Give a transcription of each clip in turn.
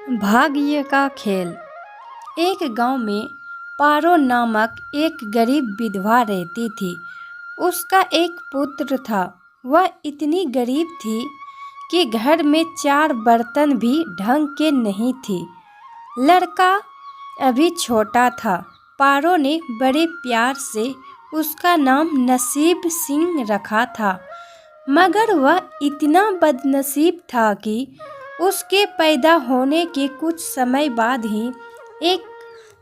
भाग्य का खेल। एक गांव में पारो नामक एक गरीब विधवा रहती थी। उसका एक पुत्र था। वह इतनी गरीब थी कि घर में 4 बर्तन भी ढंग के नहीं थे। लड़का अभी छोटा था। पारो ने बड़े प्यार से उसका नाम नसीब सिंह रखा था, मगर वह इतना बदनसीब था कि उसके पैदा होने के कुछ समय बाद ही एक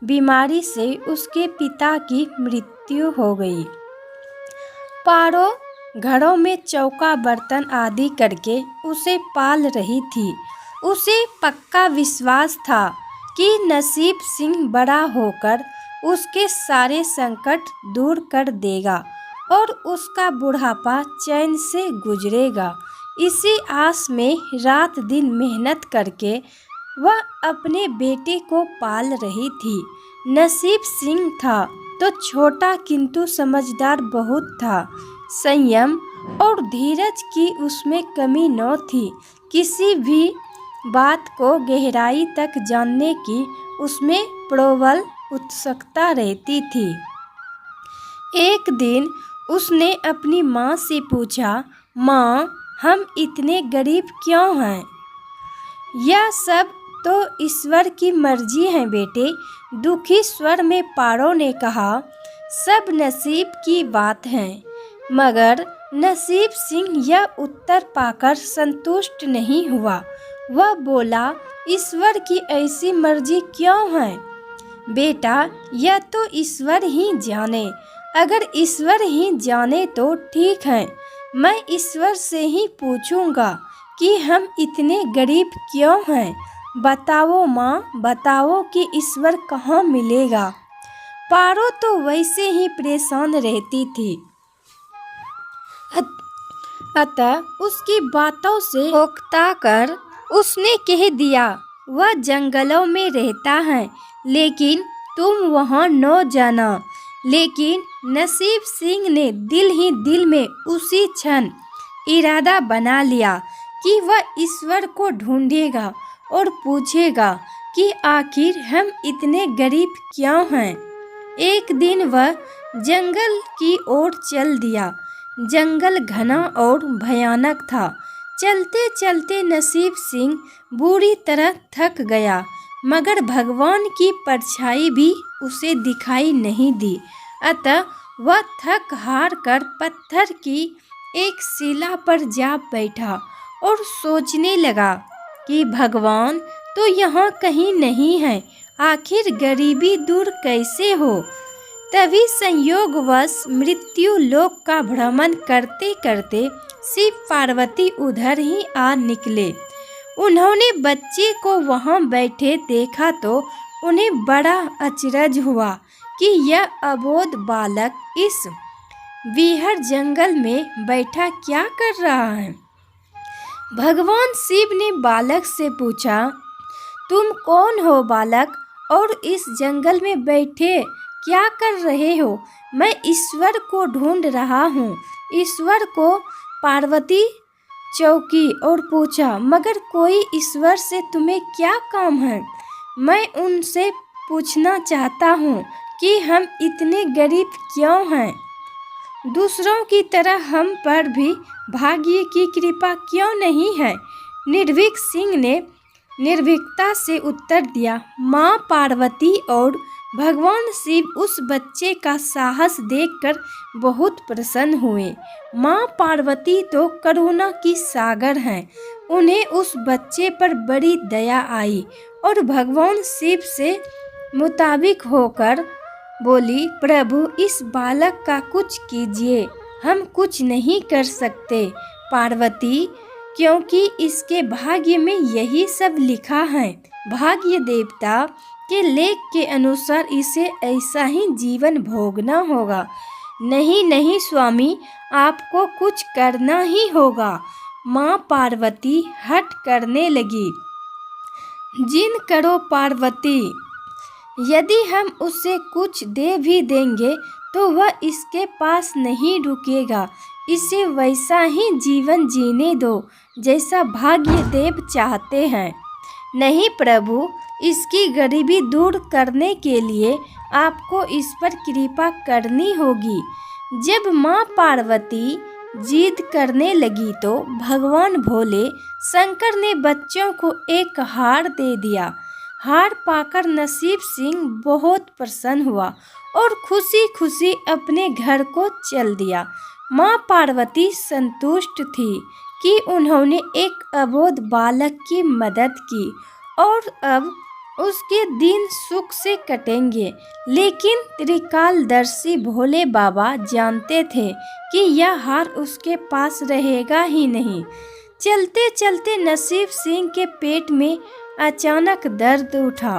बीमारी से उसके पिता की मृत्यु हो गई। पारो घरों में चौका बर्तन आदि करके उसे पाल रही थी। उसे पक्का विश्वास था कि नसीब सिंह बड़ा होकर उसके सारे संकट दूर कर देगा और उसका बुढ़ापा चैन से गुजरेगा। इसी आस में रात दिन मेहनत करके वह अपने बेटे को पाल रही थी। नसीब सिंह था तो छोटा किंतु समझदार बहुत था। संयम और धीरज की उसमें कमी न थी। किसी भी बात को गहराई तक जानने की उसमें प्रबल उत्सुकता रहती थी। एक दिन उसने अपनी माँ से पूछा, माँ, हम इतने गरीब क्यों हैं? यह सब तो ईश्वर की मर्जी है बेटे, दुखी स्वर में पारो ने कहा। सब नसीब की बात है। मगर नसीब सिंह यह उत्तर पाकर संतुष्ट नहीं हुआ। वह बोला, ईश्वर की ऐसी मर्जी क्यों है? बेटा, यह तो ईश्वर ही जाने। अगर ईश्वर ही जाने तो ठीक है, मैं ईश्वर से ही पूछूंगा कि हम इतने गरीब क्यों हैं। बताओ माँ, बताओ कि ईश्वर कहाँ मिलेगा। पारो तो वैसे ही परेशान रहती थी, अतः उसकी बातों से उकता कर उसने कह दिया, वह जंगलों में रहता है, लेकिन तुम वहाँ न जाना। लेकिन नसीब सिंह ने दिल ही दिल में उसी क्षण इरादा बना लिया कि वह ईश्वर को ढूंढेगा और पूछेगा कि आखिर हम इतने गरीब क्यों हैं। एक दिन वह जंगल की ओर चल दिया। जंगल घना और भयानक था। चलते चलते नसीब सिंह बुरी तरह थक गया, मगर भगवान की परछाई भी उसे दिखाई नहीं दी। अतः वह थक हार कर पत्थर की एक शिला पर जा बैठा और सोचने लगा कि भगवान तो यहाँ कहीं नहीं है, आखिर गरीबी दूर कैसे हो। तभी संयोगवश मृत्यु लोक का भ्रमण करते करते शिव पार्वती उधर ही आ निकले। उन्होंने बच्चे को वहाँ बैठे देखा तो उन्हें बड़ा अचरज हुआ कि यह अबोध बालक इस विहर जंगल में बैठा क्या कर रहा है। भगवान शिव ने बालक से पूछा, तुम कौन हो बालक, और इस जंगल में बैठे क्या कर रहे हो? मैं ईश्वर को ढूंढ रहा हूँ। ईश्वर को पार्वती चौकी और पूछा, मगर कोई ईश्वर से तुम्हें क्या काम है? मैं उनसे पूछना चाहता हूँ कि हम इतने गरीब क्यों हैं? दूसरों की तरह हम पर भी भाग्य की कृपा क्यों नहीं है? निर्भीक सिंह ने निर्भीकता से उत्तर दिया। माँ पार्वती और भगवान शिव उस बच्चे का साहस देखकर बहुत प्रसन्न हुए। माँ पार्वती तो करुणा की सागर हैं। उन्हें उस बच्चे पर बड़ी दया आई और भगवान शिव से मुताबिक होकर बोली, प्रभु, इस बालक का कुछ कीजिए। हम कुछ नहीं कर सकते पार्वती, क्योंकि इसके भाग्य में यही सब लिखा है। भाग्य देवता के लेख के अनुसार इसे ऐसा ही जीवन भोगना होगा। नहीं नहीं स्वामी, आपको कुछ करना ही होगा। माँ पार्वती हठ करने लगी। जिन करो पार्वती, यदि हम उसे कुछ दे भी देंगे तो वह इसके पास नहीं रुकेगा। इसे वैसा ही जीवन जीने दो जैसा भाग्य देव चाहते हैं। नहीं प्रभु, इसकी गरीबी दूर करने के लिए आपको इस पर कृपा करनी होगी। जब माँ पार्वती जिद करने लगी तो भगवान भोले शंकर ने बच्चों को एक हार दे दिया। हार पाकर नसीब सिंह बहुत प्रसन्न हुआ और खुशी खुशी अपने घर को चल दिया। माँ पार्वती संतुष्ट थी कि उन्होंने एक अबोध बालक की मदद की और अब उसके दिन सुख से कटेंगे। लेकिन त्रिकालदर्शी भोले बाबा जानते थे कि यह हार उसके पास रहेगा ही नहीं। चलते चलते नसीब सिंह के पेट में अचानक दर्द उठा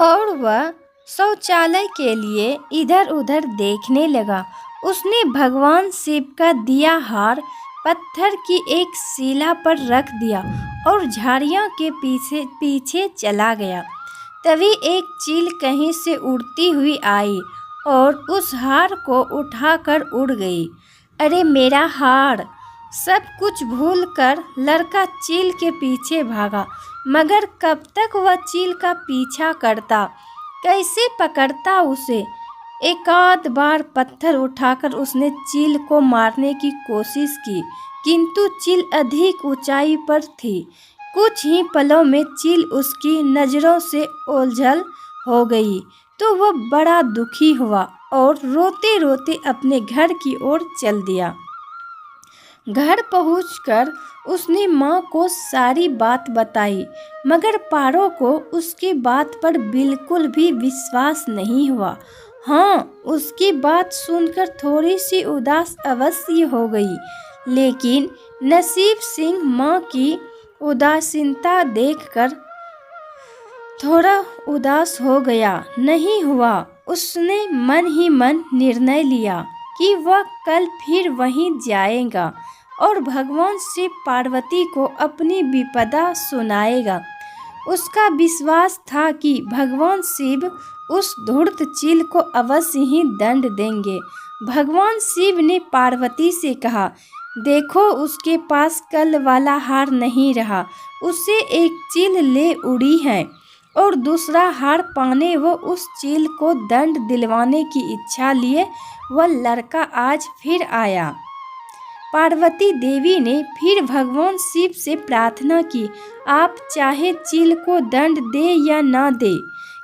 और वह शौचालय के लिए इधर उधर देखने लगा। उसने भगवान शिव का दिया हार पत्थर की एक शिला पर रख दिया और झाड़ियों के पीछे पीछे चला गया। तभी एक चील कहीं से उड़ती हुई आई और उस हार को उठाकर उड़ गई। अरे मेरा हार! सब कुछ भूलकर लड़का चील के पीछे भागा, मगर कब तक वह चील का पीछा करता, कैसे पकड़ता उसे। एकाध बार पत्थर उठाकर उसने चील को मारने की कोशिश की, किंतु चील अधिक ऊंचाई पर थी। कुछ ही पलों में चील उसकी नज़रों से ओझल हो गई तो वह बड़ा दुखी हुआ और रोते रोते अपने घर की ओर चल दिया। घर पहुंचकर उसने माँ को सारी बात बताई, मगर पारो को उसकी बात पर बिल्कुल भी विश्वास नहीं हुआ। हाँ, उसकी बात सुनकर थोड़ी सी उदास अवश्य हो गई, लेकिन नसीब सिंह माँ की उदासीनता देखकर थोड़ा उदास हो गया नहीं हुआ। उसने मन ही मन निर्णय लिया कि वह कल फिर वहीं जाएगा और भगवान शिव पार्वती को अपनी विपदा सुनाएगा। उसका विश्वास था कि भगवान शिव उस धूर्त चील को अवश्य ही दंड देंगे। भगवान शिव ने पार्वती से कहा, देखो उसके पास कल वाला हार नहीं रहा, उसे एक चील ले उड़ी है और दूसरा हार पाने वो उस चील को दंड दिलवाने की इच्छा लिए वह लड़का आज फिर आया। पार्वती देवी ने फिर भगवान शिव से प्रार्थना की, आप चाहे चील को दंड दे या ना दे,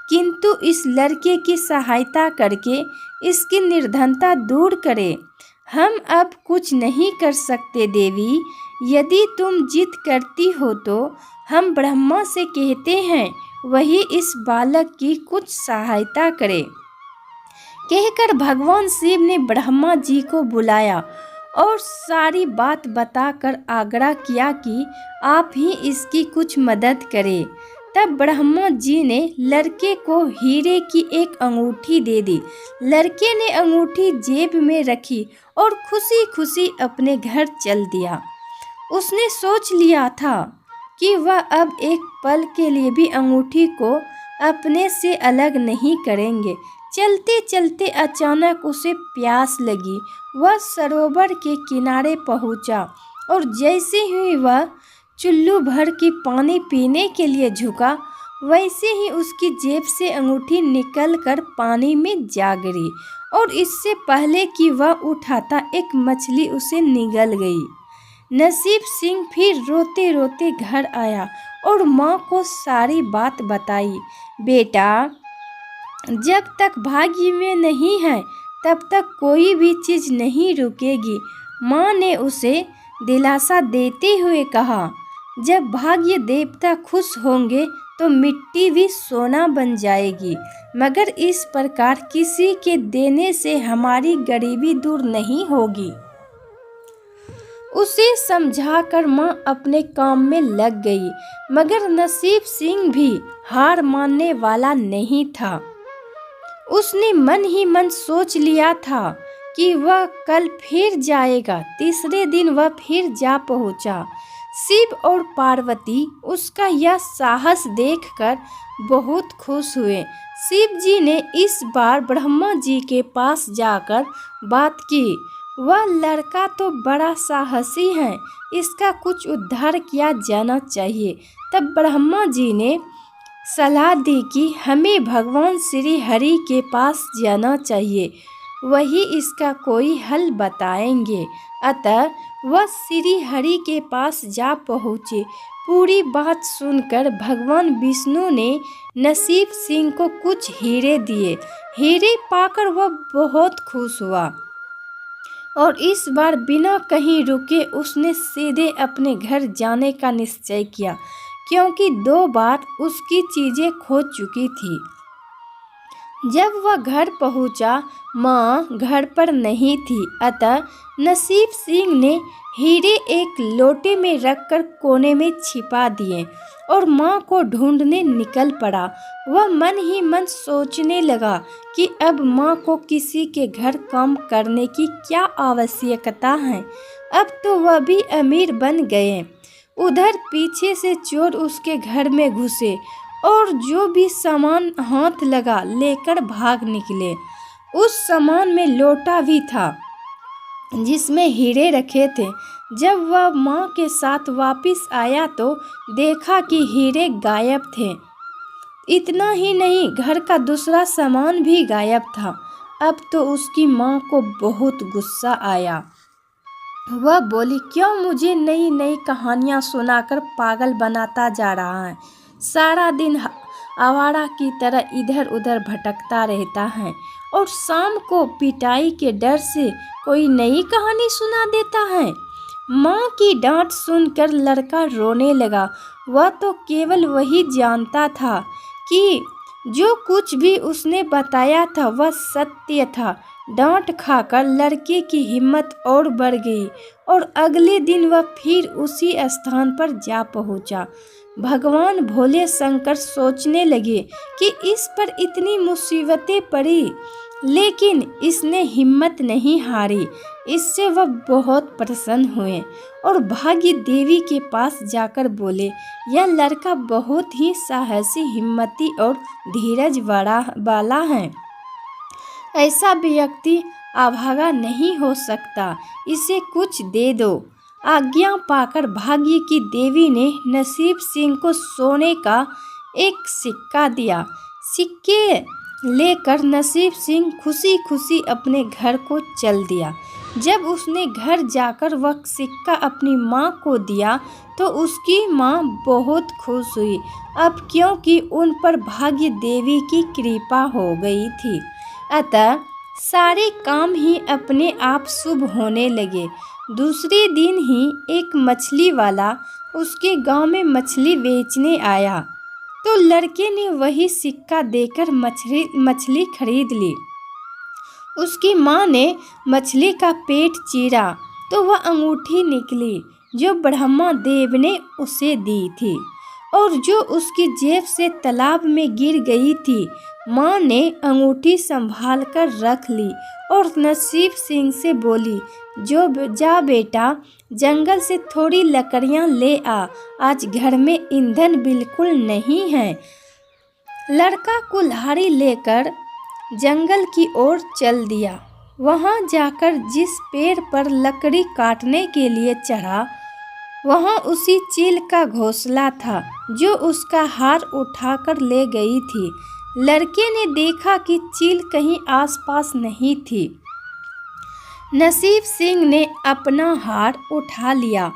किंतु इस लड़के की सहायता करके इसकी निर्धनता दूर करें। हम अब कुछ नहीं कर सकते देवी, यदि तुम जिद करती हो तो हम ब्रह्मा से कहते हैं वही इस बालक की कुछ सहायता करे। कहकर भगवान शिव ने ब्रह्मा जी को बुलाया और सारी बात बताकर आग्रह किया कि आप ही इसकी कुछ मदद करें। तब ब्रह्मा जी ने लड़के को हीरे की एक अंगूठी दे दी। लड़के ने अंगूठी जेब में रखी और खुशी खुशी अपने घर चल दिया। उसने सोच लिया था कि वह अब एक पल के लिए भी अंगूठी को अपने से अलग नहीं करेंगे। चलते चलते अचानक उसे प्यास लगी। वह सरोवर के किनारे पहुंचा और जैसे ही वह चुल्लू भर की पानी पीने के लिए झुका, वैसे ही उसकी जेब से अंगूठी निकलकर पानी में जा गिरी और इससे पहले कि वह उठाता एक मछली उसे निगल गई। नसीब सिंह फिर रोते रोते घर आया और माँ को सारी बात बताई। बेटा, जब तक भाग्य में नहीं है तब तक कोई भी चीज़ नहीं रुकेगी। माँ ने उसे दिलासा देते हुए कहा, जब भाग्य देवता खुश होंगे तो मिट्टी भी सोना बन जाएगी, मगर इस प्रकार किसी के देने से हमारी गरीबी दूर नहीं होगी। उसे समझाकर माँ अपने काम में लग गई, मगर नसीब सिंह भी हार मानने वाला नहीं था। उसने मन ही मन सोच लिया था कि वह कल फिर जाएगा। तीसरे दिन वह फिर जा पहुंचा। शिव और पार्वती उसका यह साहस देखकर बहुत खुश हुए। शिव जी ने इस बार ब्रह्मा जी के पास जाकर बात की वह लड़का तो बड़ा साहसी है, इसका कुछ उद्धार किया जाना चाहिए। तब ब्रह्मा जी ने सलाह दी कि हमें भगवान श्री हरि के पास जाना चाहिए, वही इसका कोई हल बताएंगे। अतः वह श्री हरि के पास जा पहुँचे। पूरी बात सुनकर भगवान विष्णु ने नसीब सिंह को कुछ हीरे दिए। हीरे पाकर वह बहुत खुश हुआ और इस बार बिना कहीं रुके उसने सीधे अपने घर जाने का निश्चय किया, क्योंकि 2 बार उसकी चीजें खो चुकी थी। जब वह घर पहुंचा, माँ घर पर नहीं थी। अतः नसीब सिंह ने हीरे एक लोटे में रखकर कोने में छिपा दिए और माँ को ढूंढने निकल पड़ा। वह मन ही मन सोचने लगा कि अब माँ को किसी के घर काम करने की क्या आवश्यकता है, अब तो वह भी अमीर बन गए। उधर पीछे से चोर उसके घर में घुसे और जो भी सामान हाथ लगा लेकर भाग निकले। उस सामान में लोटा भी था जिसमें हीरे रखे थे। जब वह माँ के साथ वापस आया तो देखा कि हीरे गायब थे। इतना ही नहीं, घर का दूसरा सामान भी गायब था। अब तो उसकी माँ को बहुत गुस्सा आया। वह बोली, क्यों मुझे नई नई कहानियाँ सुनाकर पागल बनाता जा रहा है? सारा दिन आवारा की तरह इधर उधर भटकता रहता है और शाम को पिटाई के डर से कोई नई कहानी सुना देता है। माँ की डांट सुनकर लड़का रोने लगा। वह तो केवल वही जानता था कि जो कुछ भी उसने बताया था वह सत्य था। डांट खाकर लड़के की हिम्मत और बढ़ गई और अगले दिन वह फिर उसी स्थान पर जा पहुंचा। भगवान भोले शंकर सोचने लगे कि इस पर इतनी मुसीबतें पड़ी, लेकिन इसने हिम्मत नहीं हारी। इससे वह बहुत प्रसन्न हुए और भाग्य देवी के पास जाकर बोले, यह लड़का बहुत ही साहसी, हिम्मती और धीरज वाला है। ऐसा व्यक्ति अभागा नहीं हो सकता, इसे कुछ दे दो। आज्ञा पाकर भाग्य की देवी ने नसीब सिंह को सोने का एक सिक्का दिया। सिक्के लेकर नसीब सिंह खुशी खुशी अपने घर को चल दिया। जब उसने घर जाकर वह सिक्का अपनी माँ को दिया तो उसकी माँ बहुत खुश हुई, अब क्योंकि उन पर भाग्य देवी की कृपा हो गई थी। अतः सारे काम ही अपने आप शुभ होने लगे। दूसरे दिन ही एक मछली वाला उसके गांव में मछली बेचने आया तो लड़के ने वही सिक्का देकर मछली खरीद ली। उसकी माँ ने मछली का पेट चीरा तो वह अंगूठी निकली जो ब्रह्मा देव ने उसे दी थी और जो उसकी जेब से तालाब में गिर गई थी। माँ ने अंगूठी संभाल कर रख ली और नसीब सिंह से बोली, जा बेटा, जंगल से थोड़ी लकड़ियाँ ले आ, आज घर में ईंधन बिल्कुल नहीं है। लड़का कुल्हाड़ी लेकर जंगल की ओर चल दिया। वहाँ जाकर जिस पेड़ पर लकड़ी काटने के लिए चढ़ा, वहाँ उसी चील का घोंसला था जो उसका हार उठाकर ले गई थी। लड़के ने देखा कि चील कहीं आसपास नहीं थी। नसीब सिंह ने अपना हार उठा लिया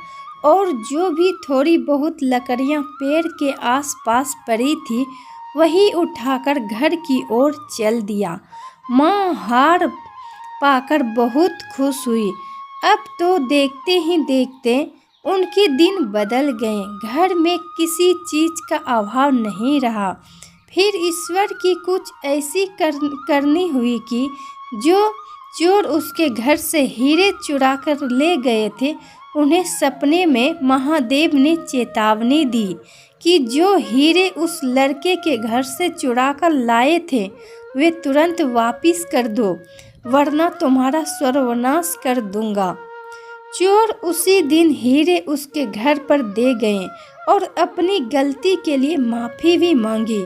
और जो भी थोड़ी बहुत लकड़ियाँ पेड़ के आसपास पड़ी थी वही उठाकर घर की ओर चल दिया। माँ हार पाकर बहुत खुश हुई। अब तो देखते ही देखते उनके दिन बदल गए। घर में किसी चीज का अभाव नहीं रहा। फिर ईश्वर की कुछ ऐसी करनी हुई कि जो चोर उसके घर से हीरे चुरा कर ले गए थे, उन्हें सपने में महादेव ने चेतावनी दी कि जो हीरे उस लड़के के घर से चुरा कर लाए थे वे तुरंत वापिस कर दो, वरना तुम्हारा सर्वनाश कर दूंगा। चोर उसी दिन हीरे उसके घर पर दे गए और अपनी गलती के लिए माफ़ी भी मांगी।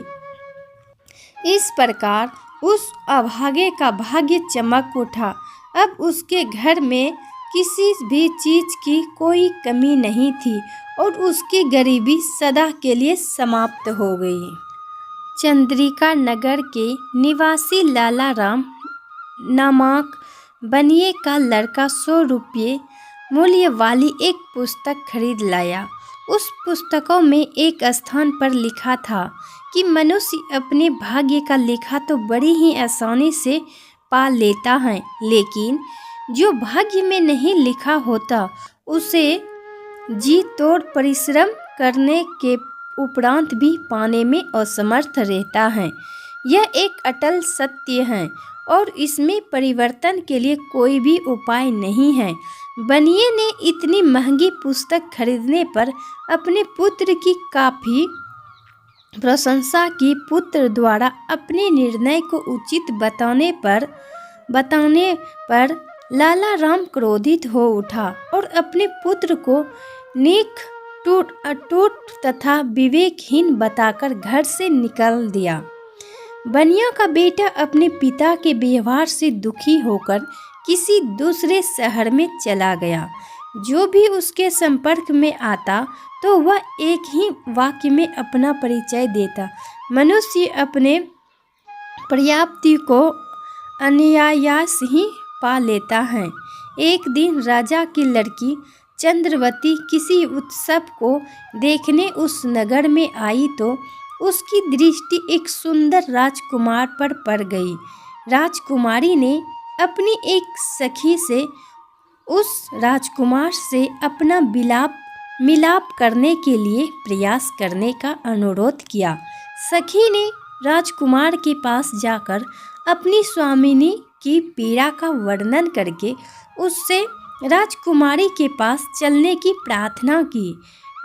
इस प्रकार उस अभागे का भाग्य चमक उठा। अब उसके घर में किसी भी चीज की कोई कमी नहीं थी और उसकी गरीबी सदा के लिए समाप्त हो गई। चंद्रिका नगर के निवासी लाला राम नामक बनिए का लड़का 100 रुपये मूल्य वाली एक पुस्तक खरीद लाया। उस पुस्तकों में एक स्थान पर लिखा था कि मनुष्य अपने भाग्य का लेखा तो बड़ी ही आसानी से पा लेता है, लेकिन जो भाग्य में नहीं लिखा होता उसे जी तोड़ परिश्रम करने के उपरांत भी पाने में असमर्थ रहता है। यह एक अटल सत्य है और इसमें परिवर्तन के लिए कोई भी उपाय नहीं है। बनिए ने इतनी महंगी पुस्तक खरीदने पर अपने पुत्र की काफ़ी प्रशंसा की। पुत्र द्वारा अपने निर्णय को उचित बताने पर लाला राम क्रोधित हो उठा और अपने पुत्र को नीच अटूट तथा विवेकहीन बताकर घर से निकाल दिया। बनिया का बेटा अपने पिता के व्यवहार से दुखी होकर किसी दूसरे शहर में चला गया। जो भी उसके संपर्क में आता तो वह एक ही वाक्य में अपना परिचय देता। मनुष्य अपने पर्याप्ति को अनायास ही पा लेता है। एक दिन राजा की लड़की चंद्रवती किसी उत्सव को देखने उस नगर में आई तो उसकी दृष्टि एक सुंदर राजकुमार पर पड़ गई। राजकुमारी ने अपनी एक सखी से उस राजकुमार से अपना मिलाप करने के लिए प्रयास करने का अनुरोध किया। सखी ने राजकुमार के पास जाकर अपनी स्वामिनी की पीड़ा का वर्णन करके उससे राजकुमारी के पास चलने की प्रार्थना की।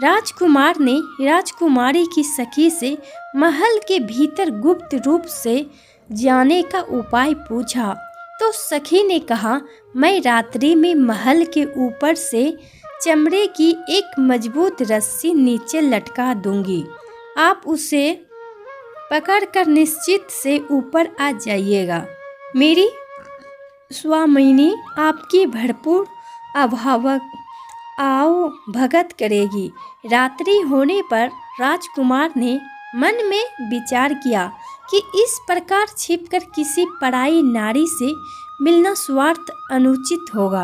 राजकुमार ने राजकुमारी की सखी से महल के भीतर गुप्त रूप से जाने का उपाय पूछा तो सखी ने कहा, मैं रात्रि में महल के ऊपर से चमड़े की एक मजबूत रस्सी नीचे लटका दूंगी। आप उसे पकड़कर निश्चित से ऊपर आ जाइएगा। मेरी स्वामिनी आपकी भरपूर भगत करेगी। रात्रि होने पर राजकुमार ने मन में विचार किया कि इस प्रकार छिपकर किसी पराई नारी से मिलना स्वार्थ अनुचित होगा।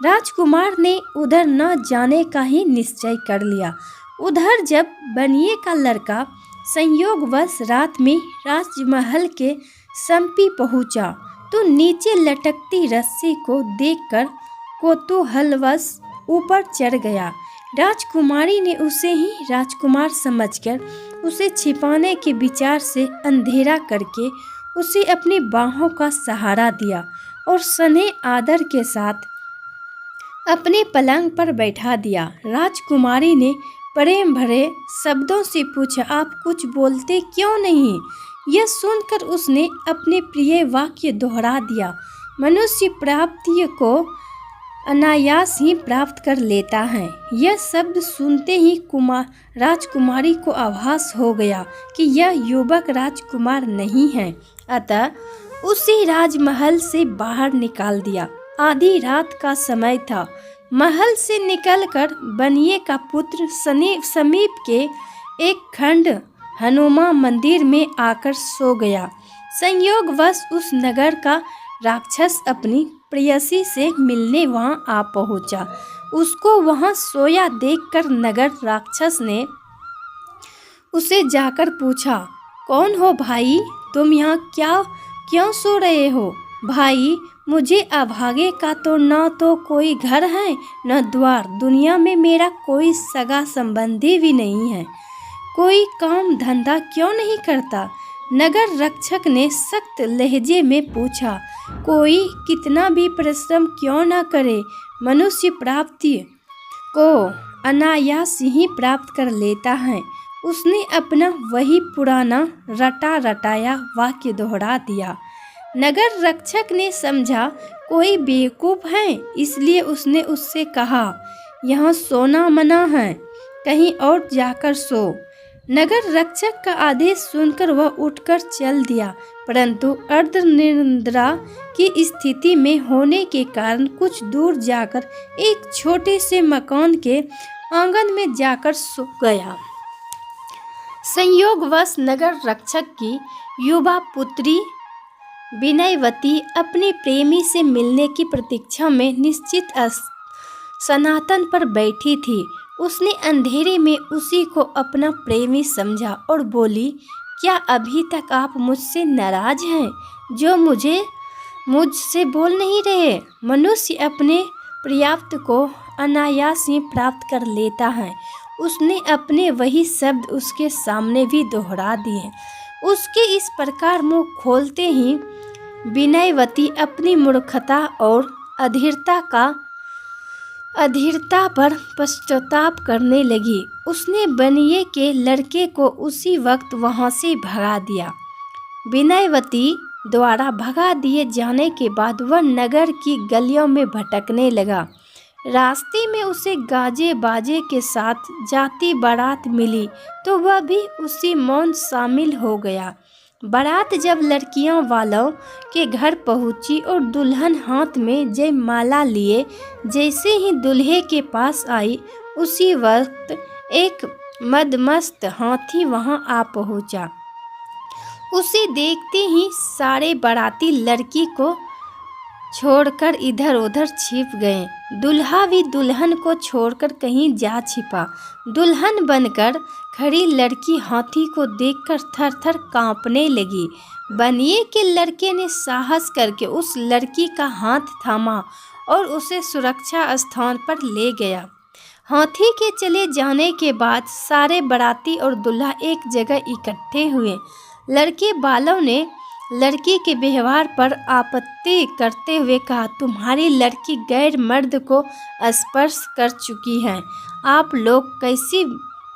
राजकुमार ने उधर न जाने का ही निश्चय कर लिया। उधर जब बनिए का लड़का संयोगवश रात में राजमहल के समीप पहुंचा तो नीचे लटकती रस्सी को देखकर कौतूहलवश ऊपर चढ़ गया। राजकुमारी ने उसे ही राजकुमार समझकर उसे छिपाने के विचार से अंधेरा करके उसे अपनी बाहों का सहारा दिया और स्नेह आदर के साथ अपने पलंग पर बैठा दिया। राजकुमारी ने प्रेम भरे शब्दों से पूछा, आप कुछ बोलते क्यों नहीं? यह सुनकर उसने अपने प्रिय वाक्य दोहरा दिया, मनुष्य प्राप्ति को अनायास ही प्राप्त कर लेता है। यह शब्द सुनते ही राजकुमारी को आभास हो गया कि यह युवक राजकुमार नहीं है, अतः उसे राजमहल से बाहर निकाल दिया। आधी रात का समय था। महल से निकलकर बनिए का पुत्र समीप के एक खंड हनुमान मंदिर में आकर सो गया। संयोगवश उस नगर का राक्षस अपनी प्रेयसी से मिलने वहां आ पहुंचा। उसको वहां सोया देखकर नगर राक्षस ने उसे जाकर पूछा, कौन हो भाई, तुम यहाँ क्यों सो रहे हो? भाई, मुझे अभागे का तो न तो कोई घर है न द्वार, दुनिया में मेरा कोई सगा संबंधी भी नहीं है, कोई काम धंधा क्यों नहीं करता? नगर रक्षक ने सख्त लहजे में पूछा, कोई कितना भी परिश्रम क्यों न करे, मनुष्य प्राप्ति को अनायास ही प्राप्त कर लेता है। उसने अपना वही पुराना रटाया वाक्य दोहरा दिया। नगर रक्षक ने समझा कोई बेवकूफ है, इसलिए उसने उससे कहा, यहाँ सोना मना है, कहीं और जाकर सो। नगर रक्षक का आदेश सुनकर वह उठकर चल दिया, परंतु अर्धनिद्रा की स्थिति में होने के कारण कुछ दूर जाकर एक छोटे से मकान के आंगन में जाकर सो गया। संयोगवश नगर रक्षक की युवा पुत्री विनयवती अपने प्रेमी से मिलने की प्रतीक्षा में निश्चित सनातन पर बैठी थी। उसने अंधेरे में उसी को अपना प्रेमी समझा और बोली, क्या अभी तक आप मुझसे नाराज हैं जो मुझसे बोल नहीं रहे? मनुष्य अपने पर्याप्त को अनायास ही प्राप्त कर लेता है। उसने अपने वही शब्द उसके सामने भी दोहरा दिए। उसके इस प्रकार मुंह खोलते ही विनयवती अपनी मूर्खता और अधीरता पर पश्चाताप करने लगी। उसने बनिए के लड़के को उसी वक्त वहां से भगा दिया। विनयवती द्वारा भगा दिए जाने के बाद वह नगर की गलियों में भटकने लगा। रास्ते में उसे गाजे बाजे के साथ जाती बारात मिली तो वह भी उसी मौन शामिल हो गया। बारात जब लड़कियों वालों के घर पहुंची और दुल्हन हाथ में जयमाला लिए जैसे ही दूल्हे के पास आई, उसी वक्त एक मदमस्त हाथी वहां आ पहुंचा। उसे देखते ही सारे बाराती लड़की को छोड़कर इधर उधर छिप गए। दुल्हा भी दुल्हन को छोड़कर कहीं जा छिपा। दुल्हन बनकर खड़ी लड़की हाथी को देखकर थर थर कांपने लगी। बनिए के लड़के ने साहस करके उस लड़की का हाथ थामा और उसे सुरक्षा स्थान पर ले गया। हाथी के चले जाने के बाद सारे बाराती और दूल्हा एक जगह इकट्ठे हुए। लड़के वालों ने लड़की के व्यवहार पर आपत्ति करते हुए कहा, तुम्हारी लड़की गैर मर्द को स्पर्श कर चुकी है। आप लोग कैसी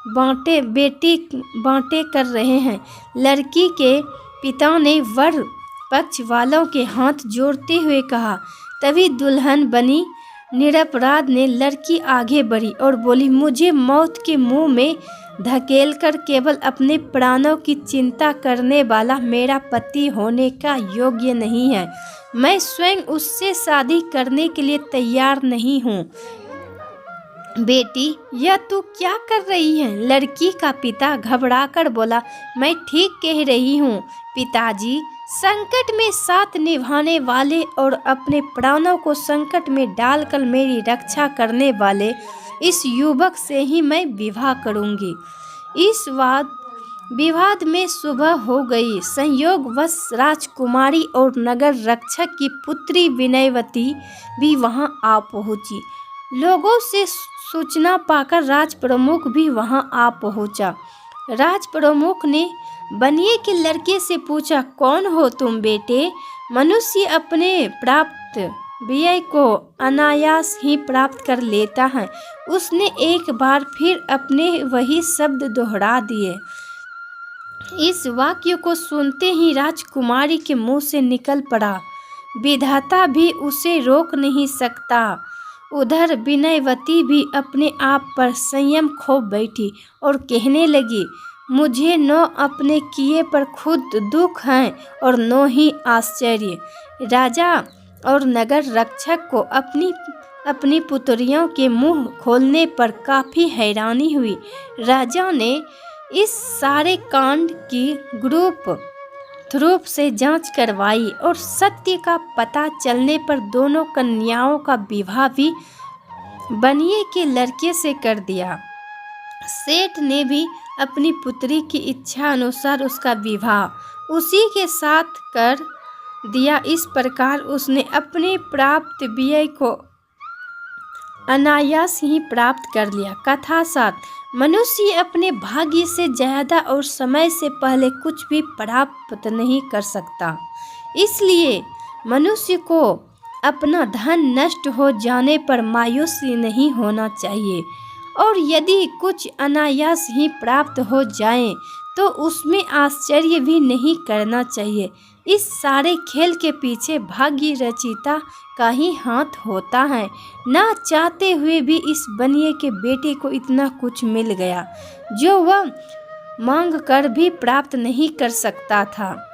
बातें कर रहे हैं? लड़की के पिता ने वर पक्ष वालों के हाथ जोड़ते हुए कहा। तभी दुल्हन बनी निरपराध ने लड़की आगे बढ़ी और बोली, मुझे मौत के मुंह में धकेलकर केवल अपने प्राणों की चिंता करने वाला मेरा पति होने का योग्य नहीं है। मैं स्वयं उससे शादी करने के लिए तैयार नहीं हूँ। बेटी, यह तू क्या कर रही है? लड़की का पिता घबराकर बोला, मैं ठीक कह रही हूँ पिताजी। संकट में साथ निभाने वाले और अपने प्राणों को संकट में डालकर मेरी रक्षा करने वाले इस युवक से ही मैं विवाह करूंगी। इस विवाद में सुबह हो गई। संयोगवश राजकुमारी और नगर रक्षक की पुत्री विनयवती भी वहां आ पहुंची। लोगों से सूचना पाकर राज प्रमुख भी वहां आ पहुंचा। राज प्रमुख ने बनिए के लड़के से पूछा, कौन हो तुम बेटे? मनुष्य अपने प्राप्त व्यय को अनायास ही प्राप्त कर लेता है। उसने एक बार फिर अपने वही शब्द दोहरा दिए। इस वाक्य को सुनते ही राजकुमारी के मुंह से निकल पड़ा, विधाता भी उसे रोक नहीं सकता। उधर विनयवती भी अपने आप पर संयम खो बैठी और कहने लगी, मुझे न अपने किए पर खुद दुख है और न ही आश्चर्य। राजा और नगर रक्षक को अपनी पुत्रियों के मुंह खोलने पर काफ़ी हैरानी हुई। राजा ने इस सारे कांड की ध्रुव से जांच करवाई और सत्य का पता चलने पर दोनों कन्याओं का विवाह भी बनिए के लड़के से कर दिया। सेठ ने भी अपनी पुत्री की इच्छा अनुसार उसका विवाह उसी के साथ कर दिया। इस प्रकार उसने अपने प्राप्त व्यय को अनायास ही प्राप्त कर लिया। कथा 7। मनुष्य अपने भाग्य से ज़्यादा और समय से पहले कुछ भी प्राप्त नहीं कर सकता। इसलिए मनुष्य को अपना धन नष्ट हो जाने पर मायूस नहीं होना चाहिए और यदि कुछ अनायास ही प्राप्त हो जाए तो उसमें आश्चर्य भी नहीं करना चाहिए। इस सारे खेल के पीछे भाग्य रचयिता का ही हाथ होता है। ना चाहते हुए भी इस बनिए के बेटे को इतना कुछ मिल गया जो वह मांग कर भी प्राप्त नहीं कर सकता था।